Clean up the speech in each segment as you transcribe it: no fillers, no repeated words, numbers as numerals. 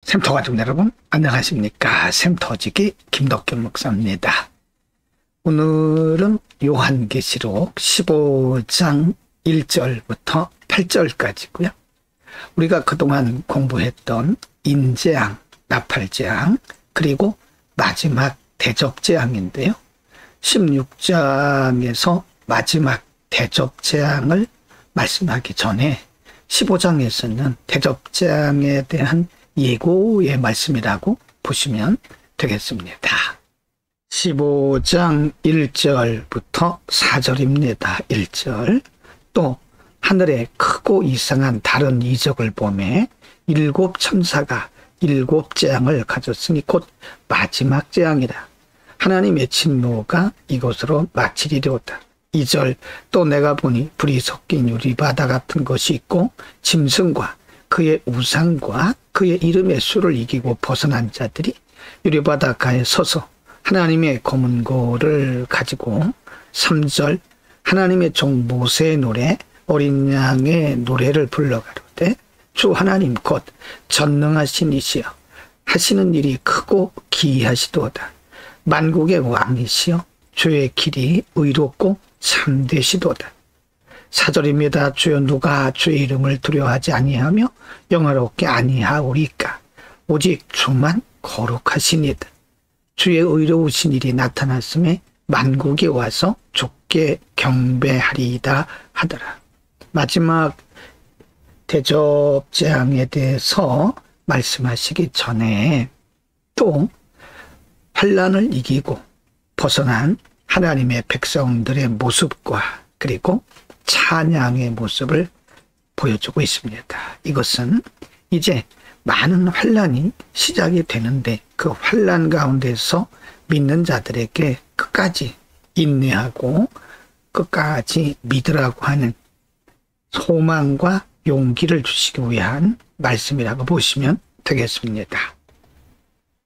샘터 가족 여러분 안녕하십니까. 샘터지기 김덕균 목사입니다. 오늘은 요한계시록 15장 1절부터 8절까지고요. 우리가 그동안 공부했던 인재앙, 나팔재앙, 그리고 마지막 대접재앙인데요. 16장에서 마지막 대접재앙을 말씀하기 전에 15장에서는 대접재앙에 대한 예고의 말씀이라고 보시면 되겠습니다. 15장 1절부터 4절입니다. 1절. 또 하늘에 크고 이상한 다른 이적을 보매 7 천사가 7 재앙을 가졌으니 곧 마지막 재앙이라. 하나님의 진노가 이곳으로 마치리로다. 2절. 또 내가 보니 불이 섞인 유리바다 같은 것이 있고 짐승과 그의 우상과 그의 이름의 수를 이기고 벗어난 자들이 유리바닷가에 서서 하나님의 검은고를 가지고 3절. 하나님의 종 모세의 노래 어린 양의 노래를 불러가로되 주 하나님 곧 전능하신 이시여 하시는 일이 크고 기이하시도다. 만국의 왕이시여 주의 길이 의롭고 참되시도다. 4절입니다. 주여 누가 주의 이름을 두려워하지 아니하며 영화롭게 아니하오리까. 오직 주만 거룩하시니이다. 주의 의로우신 일이 나타났음에 만국이 와서 주께 경배하리이다 하더라. 마지막 대접재앙에 대해서 말씀하시기 전에 또 환난을 이기고 벗어난 하나님의 백성들의 모습과 그리고 찬양의 모습을 보여주고 있습니다. 이것은 이제 많은 환난이 시작이 되는데 그 환난 가운데서 믿는 자들에게 끝까지 인내하고 끝까지 믿으라고 하는 소망과 용기를 주시기 위한 말씀이라고 보시면 되겠습니다.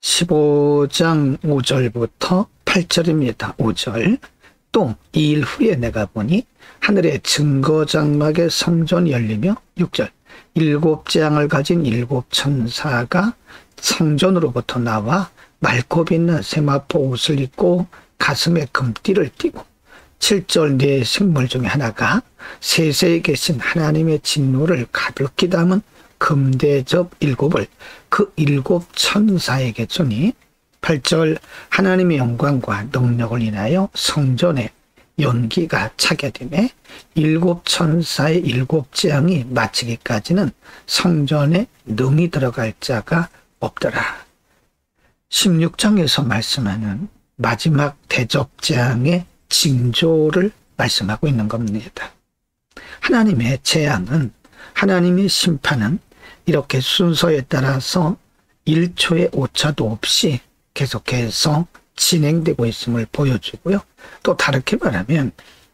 15장 5절부터 8절입니다. 5절. 또 2일 후에 내가 보니 하늘의 증거장막의 성전이 열리며 6절. 7 재앙을 가진 7 천사가 성전으로부터 나와 맑고 빛난 세마포 옷을 입고 가슴에 금띠를 띠고 7절. 네 생물 중에 하나가 세세에 계신 하나님의 진노를 가득히 담은 금대접 7을 그 7 천사에게 주니 8절. 하나님의 영광과 능력을 인하여 성전에 연기가 차게 되매 7 천사의 7 재앙이 마치기까지는 성전에 능히 들어갈 자가 없더라. 16장에서 말씀하는 마지막 대접재앙의 징조를 말씀하고 있는 겁니다. 하나님의 재앙은, 하나님의 심판은 이렇게 순서에 따라서 1초의 오차도 없이 계속해서 진행되고 있음을 보여주고요. 또 다르게 말하면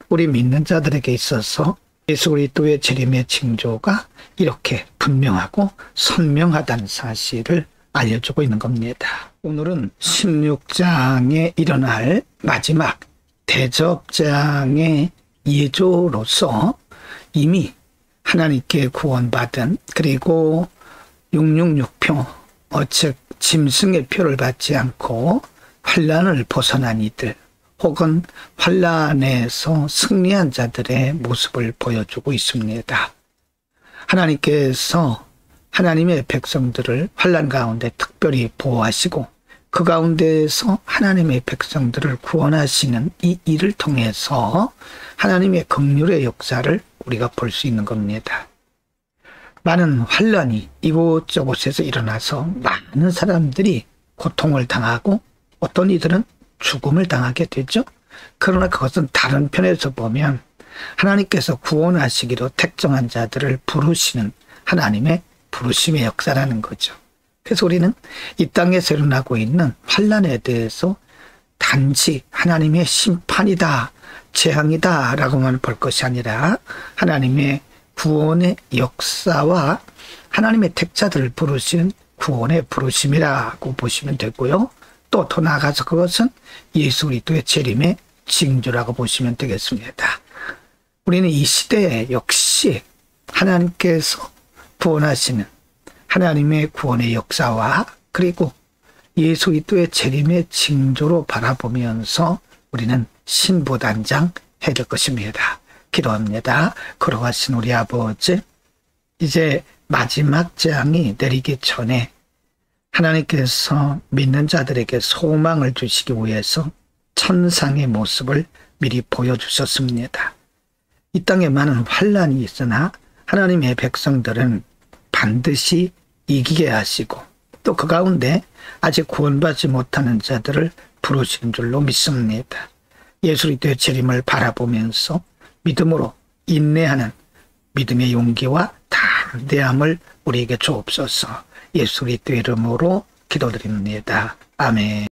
우리 믿는 자들에게 있어서 예수 그리스도의 재림의 징조가 이렇게 분명하고 선명하다는 사실을 알려주고 있는 겁니다. 오늘은 16장에 일어날 마지막 대접재앙의 예조로서 이미 하나님께 구원받은, 그리고 666표, 즉 짐승의 표를 받지 않고 환난을 벗어난 이들, 혹은 환난에서 승리한 자들의 모습을 보여주고 있습니다. 하나님께서 하나님의 백성들을 환난 가운데 특별히 보호하시고 그 가운데에서 하나님의 백성들을 구원하시는 이 일을 통해서 하나님의 긍휼의 역사를 우리가 볼 수 있는 겁니다. 많은 환난이 이곳저곳에서 일어나서 많은 사람들이 고통을 당하고 어떤 이들은 죽음을 당하게 되죠. 그러나 그것은 다른 편에서 보면 하나님께서 구원하시기로 택정한 자들을 부르시는 하나님의 부르심의 역사라는 거죠. 그래서 우리는 이 땅에서 일어나고 있는 환난에 대해서 단지 하나님의 심판이다, 재앙이다 라고만 볼 것이 아니라 하나님의 구원의 역사와 하나님의 택자들을 부르시는 구원의 부르심이라고 보시면 되고요. 또 더 나아가서 그것은 예수 그리스도의 재림의 징조라고 보시면 되겠습니다. 우리는 이 시대에 역시 하나님께서 구원하시는 하나님의 구원의 역사와 그리고 예수 그리스도의 재림의 징조로 바라보면서 우리는 신부단장 해야 될 것입니다. 기도합니다. 걸어가신 우리 아버지, 이제 마지막 재앙이 내리기 전에 하나님께서 믿는 자들에게 소망을 주시기 위해서 천상의 모습을 미리 보여주셨습니다. 이 땅에 많은 환란이 있으나 하나님의 백성들은 반드시 이기게 하시고 또 그 가운데 아직 구원받지 못하는 자들을 부르시는 줄로 믿습니다. 예수 그리스도의 재림을 바라보면서 믿음으로 인내하는 믿음의 용기와 담대함을 우리에게 주옵소서. 예수 그리스도의 이름으로 기도드립니다. 아멘.